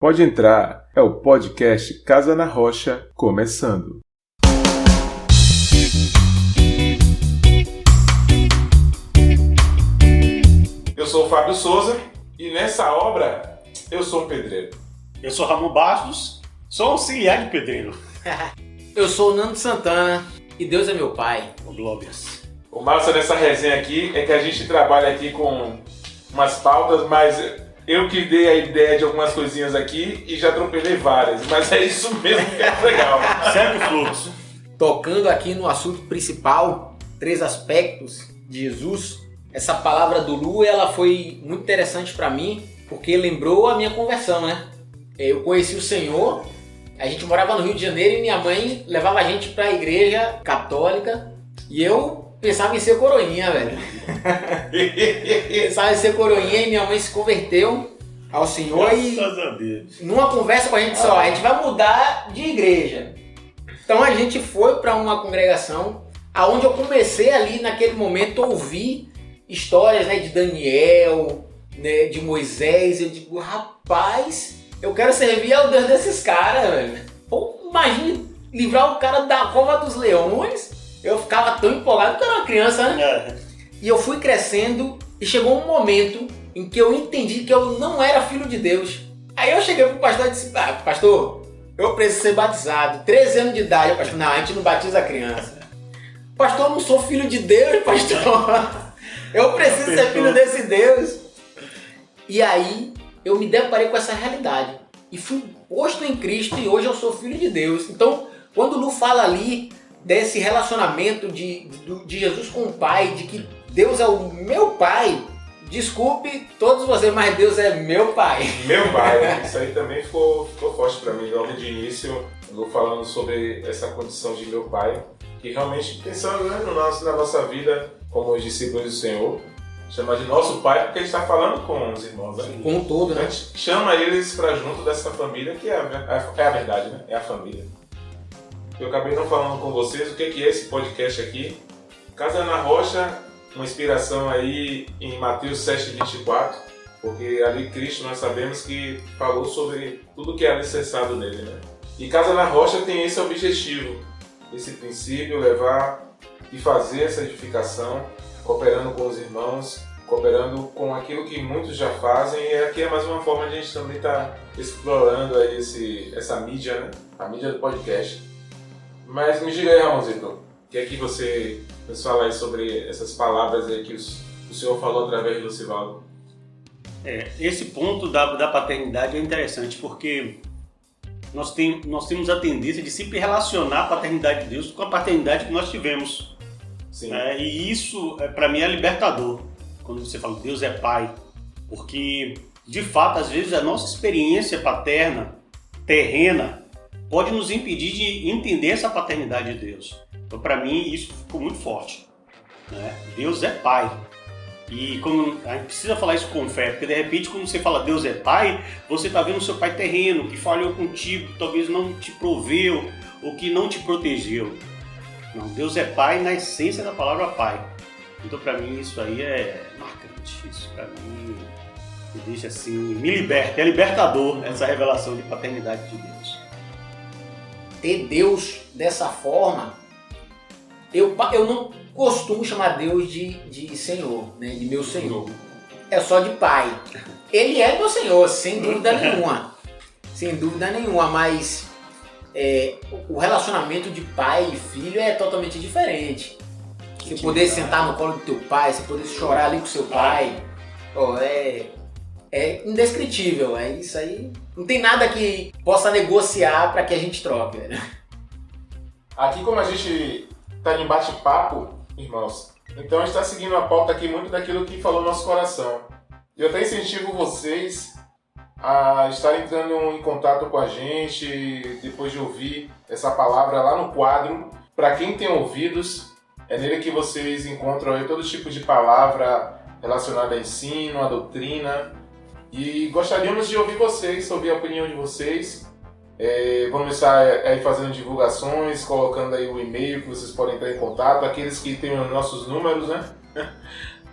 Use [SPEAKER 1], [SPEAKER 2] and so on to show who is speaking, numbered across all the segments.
[SPEAKER 1] Pode entrar, é o podcast Casa na Rocha começando.
[SPEAKER 2] Eu sou o Fábio Souza e nessa obra eu sou um pedreiro.
[SPEAKER 3] Eu sou Ramon Bastos, sou auxiliar de pedreiro.
[SPEAKER 4] Eu sou o Nando Santana e Deus é meu pai.
[SPEAKER 3] Glórias.
[SPEAKER 2] O massa dessa resenha aqui é que a gente trabalha aqui com umas pautas, mas eu que dei a ideia de algumas coisinhas aqui e já atropelei várias, mas é isso mesmo que é legal.
[SPEAKER 3] Segue o fluxo.
[SPEAKER 4] Tocando aqui no assunto principal, 3 aspectos de Jesus. Essa palavra do Lu, ela foi muito interessante para mim, porque lembrou a minha conversão, né? Eu conheci o Senhor, a gente morava no Rio de Janeiro e minha mãe levava a gente para a igreja católica e eu pensava em ser coroinha, velho. Pensava em ser coroinha e minha mãe se converteu ao Senhor.
[SPEAKER 3] Graças a Deus.
[SPEAKER 4] Numa conversa com a gente só, a gente vai mudar de igreja. Então a gente foi para uma congregação aonde eu comecei ali naquele momento a ouvir histórias, né, de Daniel, né, de Moisés. Eu digo, rapaz, eu quero servir ao Deus desses caras, velho. Pô, imagine livrar o cara da cova dos leões. Eu ficava tão empolgado porque eu era uma criança, né? E eu fui crescendo e chegou um momento em que eu entendi que eu não era filho de Deus. Aí eu cheguei pro pastor e disse, pastor, eu preciso ser batizado. 13 anos de idade. O pastor, não, a gente não batiza a criança. Pastor, eu não sou filho de Deus, pastor. Eu preciso ser filho desse Deus. E aí eu me deparei com essa realidade. E fui posto em Cristo e hoje eu sou filho de Deus. Então, quando o Lu fala ali desse relacionamento de Jesus com o Pai, de que Deus é o meu Pai, desculpe todos vocês, mas Deus é meu Pai.
[SPEAKER 2] Meu pai, isso aí também ficou forte para mim. Logo de início, eu vou falando sobre essa condição de meu pai, que realmente, pensando, né, na nossa vida como os discípulos do Senhor, chama de nosso pai porque a gente está falando com os irmãos, né?
[SPEAKER 4] Com todo, né?
[SPEAKER 2] A gente chama eles para junto dessa família que é a verdade, né? É a família. Eu acabei não falando com vocês o que é esse podcast aqui. Casa na Rocha, uma inspiração aí em Mateus 7:24, porque ali Cristo nós sabemos que falou sobre tudo que é alicerçado nele, né? E Casa na Rocha tem esse objetivo, esse princípio, levar e fazer essa edificação, cooperando com os irmãos, cooperando com aquilo que muitos já fazem, e aqui é mais uma forma de a gente também estar explorando aí essa mídia, né? A mídia do podcast. Mas me diga aí, Ramonzito, o que é que você nos fala aí sobre essas palavras aí que o Senhor falou através de Lucivaldo?
[SPEAKER 3] Esse ponto da paternidade é interessante, porque nós temos a tendência de sempre relacionar a paternidade de Deus com a paternidade que nós tivemos.
[SPEAKER 2] Sim.
[SPEAKER 3] E isso, para mim, é libertador, quando você fala Deus é Pai, porque, de fato, às vezes a nossa experiência paterna, terrena, pode nos impedir de entender essa paternidade de Deus. Então, para mim, isso ficou muito forte, né? Deus é Pai. E quando a gente precisa falar isso com fé, porque de repente quando você fala Deus é Pai, você está vendo o seu pai terreno, que falhou contigo, que talvez não te proveu, ou que não te protegeu. Não, Deus é Pai na essência da palavra Pai. Então, para mim, isso aí é marcante. Isso, para mim, me deixa assim, me liberta. É libertador essa revelação de paternidade de Deus.
[SPEAKER 4] Ter Deus dessa forma, eu não costumo chamar Deus de Senhor, né? De meu Senhor. É só de Pai. Ele é meu Senhor, sem dúvida nenhuma. Sem dúvida nenhuma, mas o relacionamento de pai e filho é totalmente diferente. Você poder sentar no colo do teu pai, você poder chorar ali com seu pai, é indescritível. É isso aí. Não tem nada que possa negociar para que a gente troque, né?
[SPEAKER 2] Aqui, como a gente está em bate-papo, irmãos, então a gente está seguindo a pauta aqui muito daquilo que falou no nosso coração. Eu até incentivo vocês a estar entrando em contato com a gente depois de ouvir essa palavra lá no quadro. Para quem tem ouvidos, é nele que vocês encontram aí todo tipo de palavra relacionada a ensino, a doutrina. E gostaríamos de ouvir vocês, ouvir a opinião de vocês. Vamos estar aí fazendo divulgações, colocando aí o e-mail que vocês podem entrar em contato. Aqueles que têm os nossos números, né?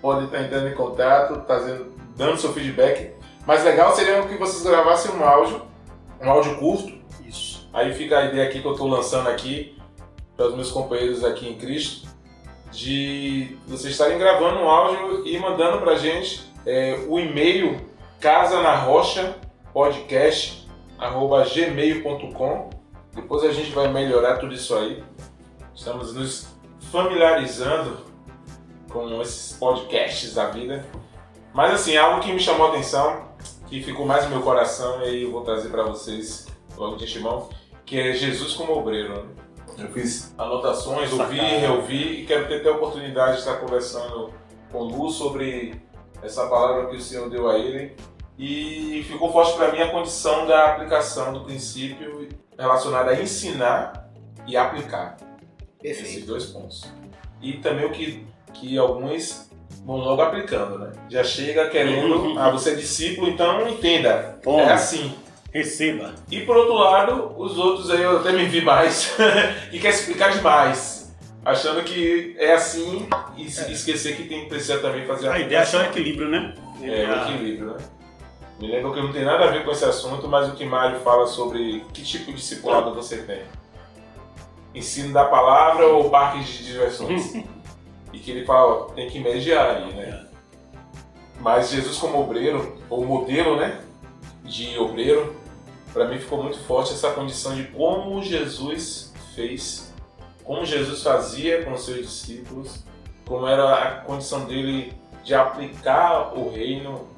[SPEAKER 2] Podem estar entrando em contato, dando seu feedback. Mas legal seria que vocês gravassem um áudio um áudio curto.
[SPEAKER 3] Isso.
[SPEAKER 2] Aí fica a ideia aqui que eu estou lançando aqui para os meus companheiros aqui em Cristo, de vocês estarem gravando um áudio e mandando para a gente o e-mail casanarrochapodcast@gmail.com. Depois a gente vai melhorar tudo isso aí. Estamos nos familiarizando com esses podcasts da vida. Mas assim, algo que me chamou a atenção, que ficou mais no meu coração, e aí eu vou trazer para vocês logo de antemão, que é Jesus como obreiro. Eu fiz anotações, ouvi, reouvi, e quero ter até a oportunidade de estar conversando com o Lu sobre essa palavra que o Senhor deu a ele. E ficou forte para mim a condição da aplicação do princípio relacionado a ensinar e aplicar.
[SPEAKER 4] Perfeito.
[SPEAKER 2] Esses 2 pontos. E também o que alguns vão logo aplicando, né? Já chega querendo, você é discípulo, então entenda.
[SPEAKER 3] Toma.
[SPEAKER 2] É assim.
[SPEAKER 3] Receba.
[SPEAKER 2] E por outro lado, os outros aí eu até me vi mais e quer explicar demais, achando que é assim e esquecer que precisa também fazer
[SPEAKER 3] A ideia é achar o equilíbrio, né?
[SPEAKER 2] o equilíbrio, né? Me lembro que não tem nada a ver com esse assunto, mas o que Mário fala sobre que tipo de discipulado você tem. Ensino da palavra ou parque de diversões? E que ele fala, ó, tem que mediar aí, né? Mas Jesus como obreiro, ou modelo, né? De obreiro, para mim ficou muito forte essa condição de como Jesus fez, como Jesus fazia com os seus discípulos, como era a condição dele de aplicar o reino.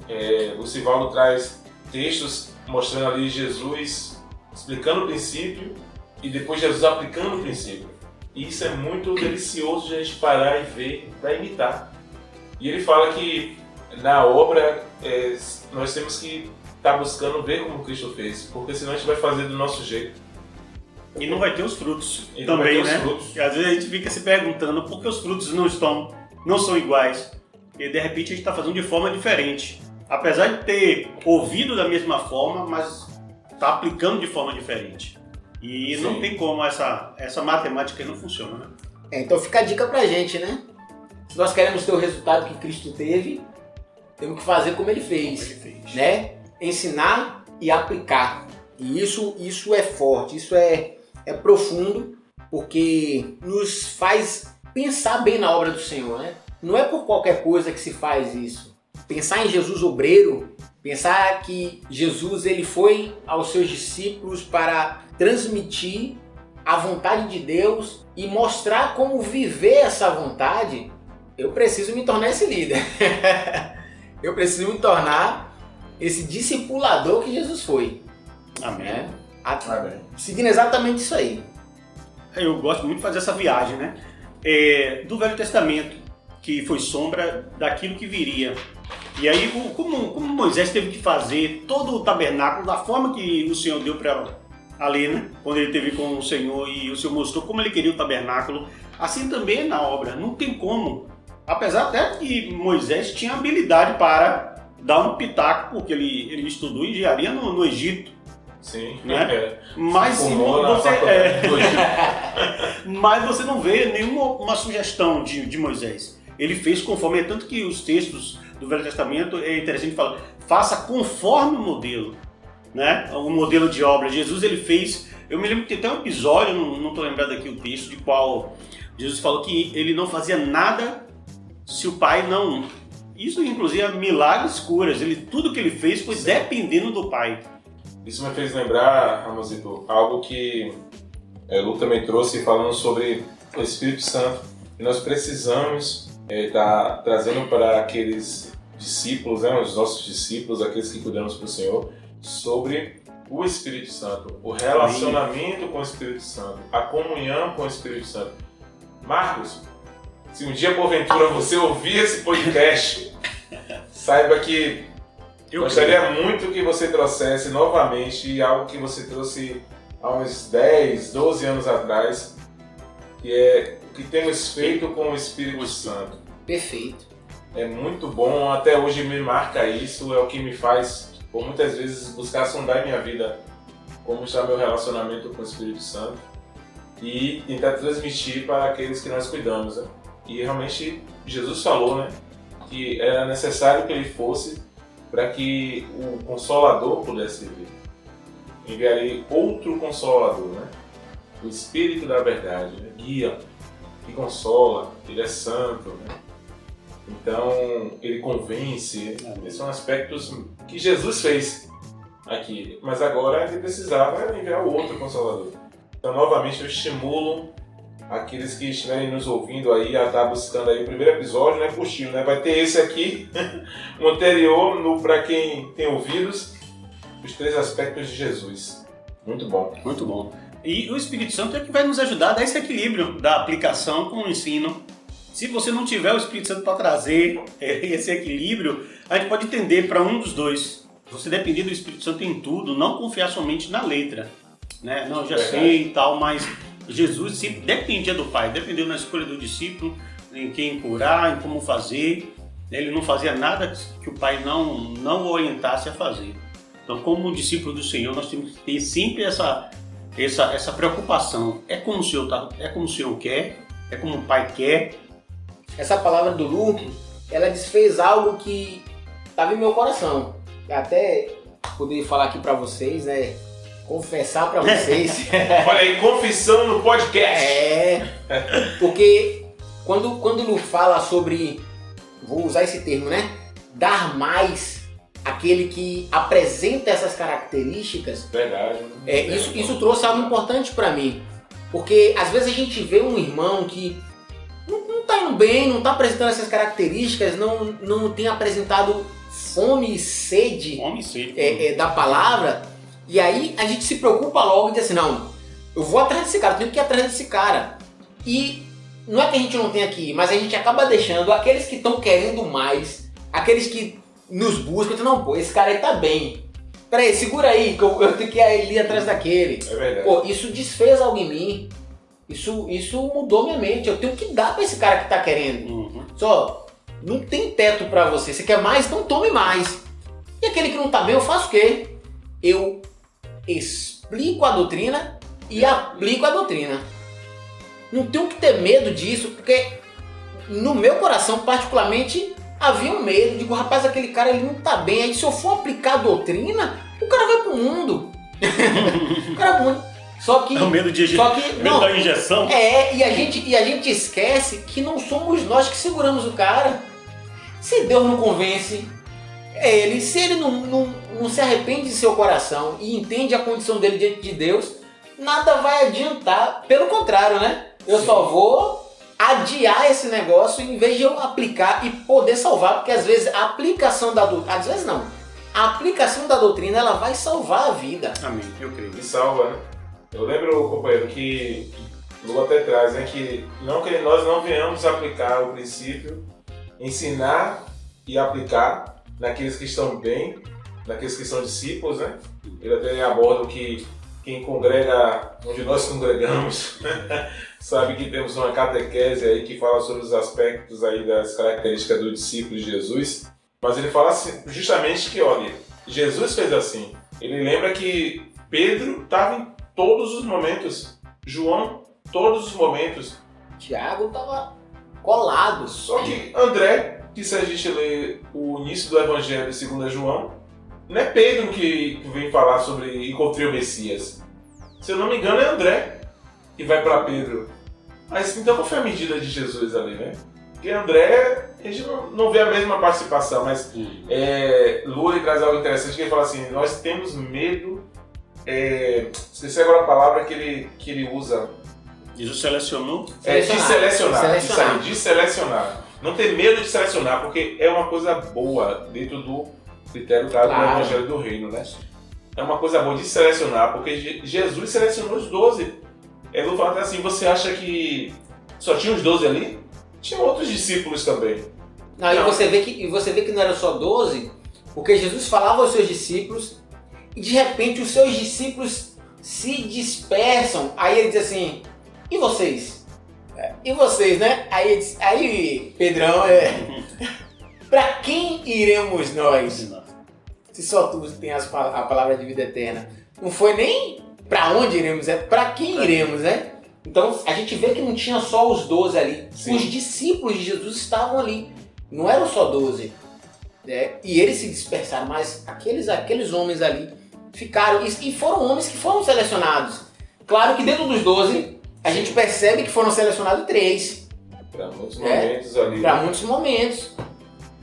[SPEAKER 2] O Sivaldo traz textos mostrando ali Jesus explicando o princípio e depois Jesus aplicando o princípio. E isso é muito delicioso de a gente parar e ver para imitar. E ele fala que na obra nós temos que estar buscando ver como Cristo fez, porque senão a gente vai fazer do nosso jeito.
[SPEAKER 3] E não vai ter os frutos
[SPEAKER 2] E não
[SPEAKER 3] também,
[SPEAKER 2] vai ter
[SPEAKER 3] né?
[SPEAKER 2] os frutos.
[SPEAKER 3] E às vezes a gente fica se perguntando por que os frutos não são iguais. E de repente a gente está fazendo de forma diferente. Apesar de ter ouvido da mesma forma, mas está aplicando de forma diferente. E não tem como, essa matemática aí não funciona, né?
[SPEAKER 4] Então fica a dica pra gente, né? Se nós queremos ter o resultado que Cristo teve, temos que fazer como ele fez, né? Ensinar e aplicar. E isso é forte, isso é profundo, porque nos faz pensar bem na obra do Senhor, né? Não é por qualquer coisa que se faz isso. Pensar em Jesus obreiro, pensar que Jesus ele foi aos seus discípulos para transmitir a vontade de Deus e mostrar como viver essa vontade. Eu preciso me tornar esse líder. Eu preciso me tornar esse discipulador que Jesus foi.
[SPEAKER 3] Amém.
[SPEAKER 2] Amém.
[SPEAKER 4] Seguindo exatamente isso aí.
[SPEAKER 3] Eu gosto muito de fazer essa viagem, né? Do Velho Testamento, que foi sombra daquilo que viria. E aí, como Moisés teve que fazer todo o tabernáculo da forma que o Senhor deu para ali, né? Quando ele esteve com o Senhor e o Senhor mostrou como ele queria o tabernáculo, assim também é na obra. Não tem como. Apesar até que Moisés tinha habilidade para dar um pitaco, porque ele estudou engenharia no Egito.
[SPEAKER 2] Sim,
[SPEAKER 3] né? Mas, mas você não vê nenhuma sugestão de Moisés. Ele fez conforme, tanto que os textos do Velho Testamento é interessante falar, faça conforme o modelo, né? O modelo de obra. Jesus ele fez, eu me lembro que tem até um episódio, não estou lembrado aqui o texto, de qual Jesus falou que ele não fazia nada se o Pai não... Isso inclusive é milagres, curas, tudo que ele fez foi dependendo do Pai.
[SPEAKER 2] Isso me fez lembrar, Ramosito, algo que Lu também trouxe falando sobre o Espírito Santo. E nós precisamos estar trazendo para aqueles discípulos, né, os nossos discípulos, aqueles que cuidamos para o Senhor, sobre o Espírito Santo, o relacionamento com o Espírito Santo, a comunhão com o Espírito Santo. Marcos, se um dia porventura você ouvir esse podcast, saiba que eu gostaria muito que você trouxesse novamente algo que você trouxe há uns 10, 12 anos atrás, que é o que temos feito com o Espírito Santo.
[SPEAKER 4] Perfeito.
[SPEAKER 2] É muito bom, até hoje me marca isso, é o que me faz, por muitas vezes, buscar sondar em minha vida como está meu relacionamento com o Espírito Santo e tentar transmitir para aqueles que nós cuidamos, né? E realmente Jesus falou, né, que era necessário que ele fosse para que o Consolador pudesse vir. enviarei outro Consolador, né? O Espírito da Verdade, né? Guia, que consola, ele é santo, né? Então, ele convence. Esses são aspectos que Jesus fez aqui. Mas agora ele precisava enviar o outro Consolador. Então, novamente, eu estimulo aqueles que estiverem nos ouvindo aí a estar buscando aí o primeiro episódio, né? Puxinho, né? Vai ter esse aqui, o anterior, para quem tem ouvidos, os 3 aspectos de Jesus. Muito bom.
[SPEAKER 3] Muito bom. E o Espírito Santo é que vai nos ajudar a dar esse equilíbrio da aplicação com o ensino. Se você não tiver o Espírito Santo para trazer esse equilíbrio, a gente pode tender para um dos dois. Você depender do Espírito Santo em tudo, não confiar somente na letra. Né? Não, já sei e tal, mas Jesus sempre dependia do Pai, dependeu na escolha do discípulo, em quem curar, em como fazer. Ele não fazia nada que o Pai não o orientasse a fazer. Então, como discípulo do Senhor, nós temos que ter sempre essa preocupação. É como o Senhor quer, é como o Pai quer.
[SPEAKER 4] Essa palavra do Lu, ela desfez algo que estava em meu coração. Até poder falar aqui para vocês, né? Confessar para vocês.
[SPEAKER 2] Olha aí, confissão no podcast.
[SPEAKER 4] Porque quando o Lu fala sobre, vou usar esse termo, né? Dar mais aquele que apresenta essas características.
[SPEAKER 2] Verdade.
[SPEAKER 4] Isso trouxe algo importante para mim. Porque às vezes a gente vê um irmão que não tá indo bem, não tá apresentando essas características, não tem apresentado fome e sede, da palavra. E aí a gente se preocupa logo e diz assim, não, eu vou atrás desse cara, eu tenho que ir atrás desse cara. E não é que a gente não tenha que ir, mas a gente acaba deixando aqueles que estão querendo mais, aqueles que nos buscam, não, pô, esse cara aí tá bem. Peraí, segura aí, que eu tenho que ir atrás daquele.
[SPEAKER 2] É verdade.
[SPEAKER 4] Pô, isso desfez algo em mim. Isso mudou minha mente. Eu tenho que dar pra esse cara que tá querendo.
[SPEAKER 3] Uhum.
[SPEAKER 4] Só, não tem teto pra você. Você quer mais? Então tome mais. E aquele que não tá bem, eu faço o quê? Eu explico a doutrina e aplico a doutrina. Não tenho que ter medo disso, porque no meu coração, particularmente, havia um medo. Digo, rapaz, aquele cara ele não tá bem. Aí se eu for aplicar a doutrina, o cara vai pro mundo. O cara vai pro mundo. Só que,
[SPEAKER 3] é o medo de
[SPEAKER 4] não,
[SPEAKER 3] da injeção.
[SPEAKER 4] E a gente esquece que não somos nós que seguramos o cara. Se Deus não convence ele, se ele não se arrepende de seu coração e entende a condição dele diante de Deus, nada vai adiantar. Pelo contrário, né? Eu só vou adiar esse negócio em vez de eu aplicar e poder salvar, porque às vezes a aplicação da doutrina, às vezes não, a aplicação da doutrina ela vai salvar a vida.
[SPEAKER 3] Amém, eu creio.
[SPEAKER 2] E salva, né? Eu lembro, companheiro, que Lu até traz, né, que nós não venhamos aplicar o princípio, ensinar e aplicar naqueles que estão bem, naqueles que são discípulos, né? Ele até aborda que quem congrega, onde nós congregamos, sabe que temos uma catequese aí que fala sobre os aspectos aí das características do discípulo de Jesus, mas ele fala assim, justamente que, olha, Jesus fez assim. Ele lembra que Pedro estava em todos os momentos, João, todos os momentos.
[SPEAKER 4] Tiago estava colado.
[SPEAKER 2] Só que André, que se a gente ler o início do Evangelho de 2 João, não é Pedro que vem falar sobre encontrei o Messias. Se eu não me engano, é André que vai para Pedro. Mas então qual foi a medida de Jesus ali, né? Porque André, a gente não vê a mesma participação, mas Lula traz algo interessante que ele fala assim, nós temos medo, esqueci agora a palavra que ele usa.
[SPEAKER 3] Jesus selecionou?
[SPEAKER 2] De selecionar. Não ter medo de selecionar, porque é uma coisa boa dentro do critério dado no Evangelho do Reino, né? É uma coisa boa de selecionar, porque Jesus selecionou os 12. Ele fala até assim, você acha que só tinha os 12 ali? Tinha outros discípulos também.
[SPEAKER 4] Não. E você vê que não eram só 12, porque Jesus falava aos seus discípulos e de repente os seus discípulos se dispersam. Aí ele diz assim, e vocês? E vocês, né? Aí Pedrão, pra quem iremos nós? Se só tu tem a palavra de vida eterna. Não foi nem pra onde iremos, é pra quem iremos, né? Então a gente vê que não tinha só os 12 ali. Sim. Os discípulos de Jesus estavam ali. Não eram só 12. Né? E eles se dispersaram, mas aqueles homens ali ficaram, e foram homens que foram selecionados. Claro que dentro dos 12, a gente percebe que foram selecionados 3.
[SPEAKER 2] Para muitos momentos ali.
[SPEAKER 4] Para muitos momentos.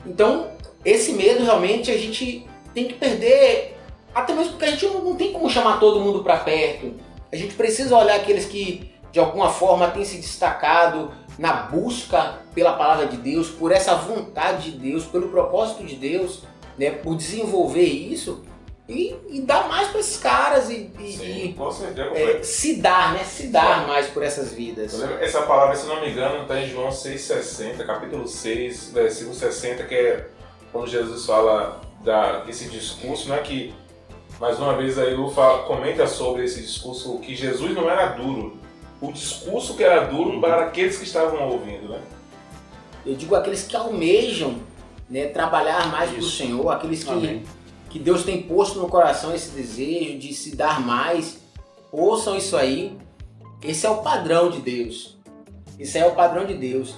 [SPEAKER 4] Então, esse medo realmente a gente tem que perder, até mesmo porque a gente não tem como chamar todo mundo para perto. A gente precisa olhar aqueles que de alguma forma têm se destacado na busca pela palavra de Deus, por essa vontade de Deus, pelo propósito de Deus, né, por desenvolver isso e dar mais para esses caras
[SPEAKER 2] Sim, com certeza.
[SPEAKER 4] Se dar, né? Se dar mais por essas vidas.
[SPEAKER 2] Essa palavra, se não me engano, está em João 6,60, capítulo 6, versículo 60, que é quando Jesus fala desse discurso, né, que mais uma vez aí Lu comenta sobre esse discurso, que Jesus não era duro. O discurso que era duro para aqueles que estavam ouvindo, né?
[SPEAKER 4] Eu digo aqueles que almejam, né, trabalhar mais para o Senhor, aqueles que Deus tem posto no coração esse desejo de se dar mais, ouçam isso aí. Esse é o padrão de Deus. Esse é o padrão de Deus.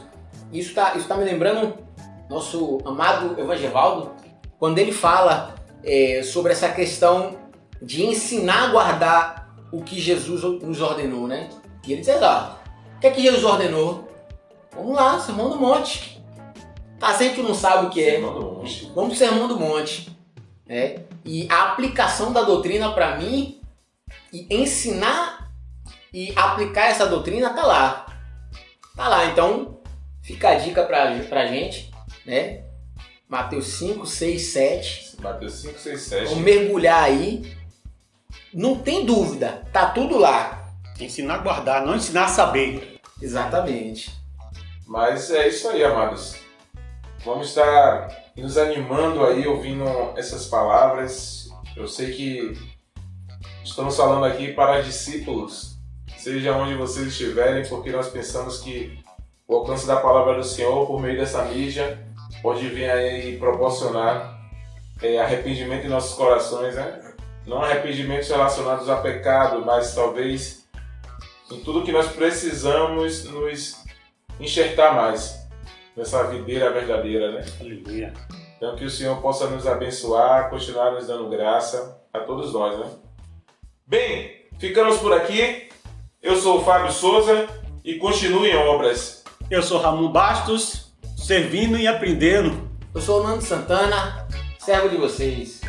[SPEAKER 4] Isso tá me lembrando nosso amado Evangelvaldo, quando ele fala sobre essa questão de ensinar a guardar o que Jesus nos ordenou, né? E ele diz, o que é que Jesus ordenou? Vamos lá, Sermão do Monte. Tá, se a gente não sabe o que é, vamos pro Sermão do Monte. Né? E a aplicação da doutrina para mim, e ensinar e aplicar essa doutrina tá lá. Tá lá, então fica a dica pra gente, né? Mateus 5, 6, 7.
[SPEAKER 2] Mateus 5, 6, 7.
[SPEAKER 4] Vamos mergulhar aí. Não tem dúvida, tá tudo lá.
[SPEAKER 3] Ensinar a guardar, não ensinar a saber.
[SPEAKER 4] Exatamente.
[SPEAKER 2] Mas é isso aí, amados. Vamos estar nos animando aí, ouvindo essas palavras. Eu sei que estamos falando aqui para discípulos, seja onde vocês estiverem, porque nós pensamos que o alcance da palavra do Senhor, por meio dessa mídia, pode vir aí proporcionar arrependimento em nossos corações, né? Não arrependimentos relacionados a pecado, mas talvez em tudo que nós precisamos nos enxertar mais nessa videira verdadeira, né?
[SPEAKER 3] Aleluia.
[SPEAKER 2] Então que o Senhor possa nos abençoar, continuar nos dando graça a todos nós, né? Bem, ficamos por aqui. Eu sou o Fábio Souza e continuo em obras.
[SPEAKER 3] Eu sou Ramon Bastos, servindo e aprendendo.
[SPEAKER 4] Eu sou o Nando Santana, servo de vocês.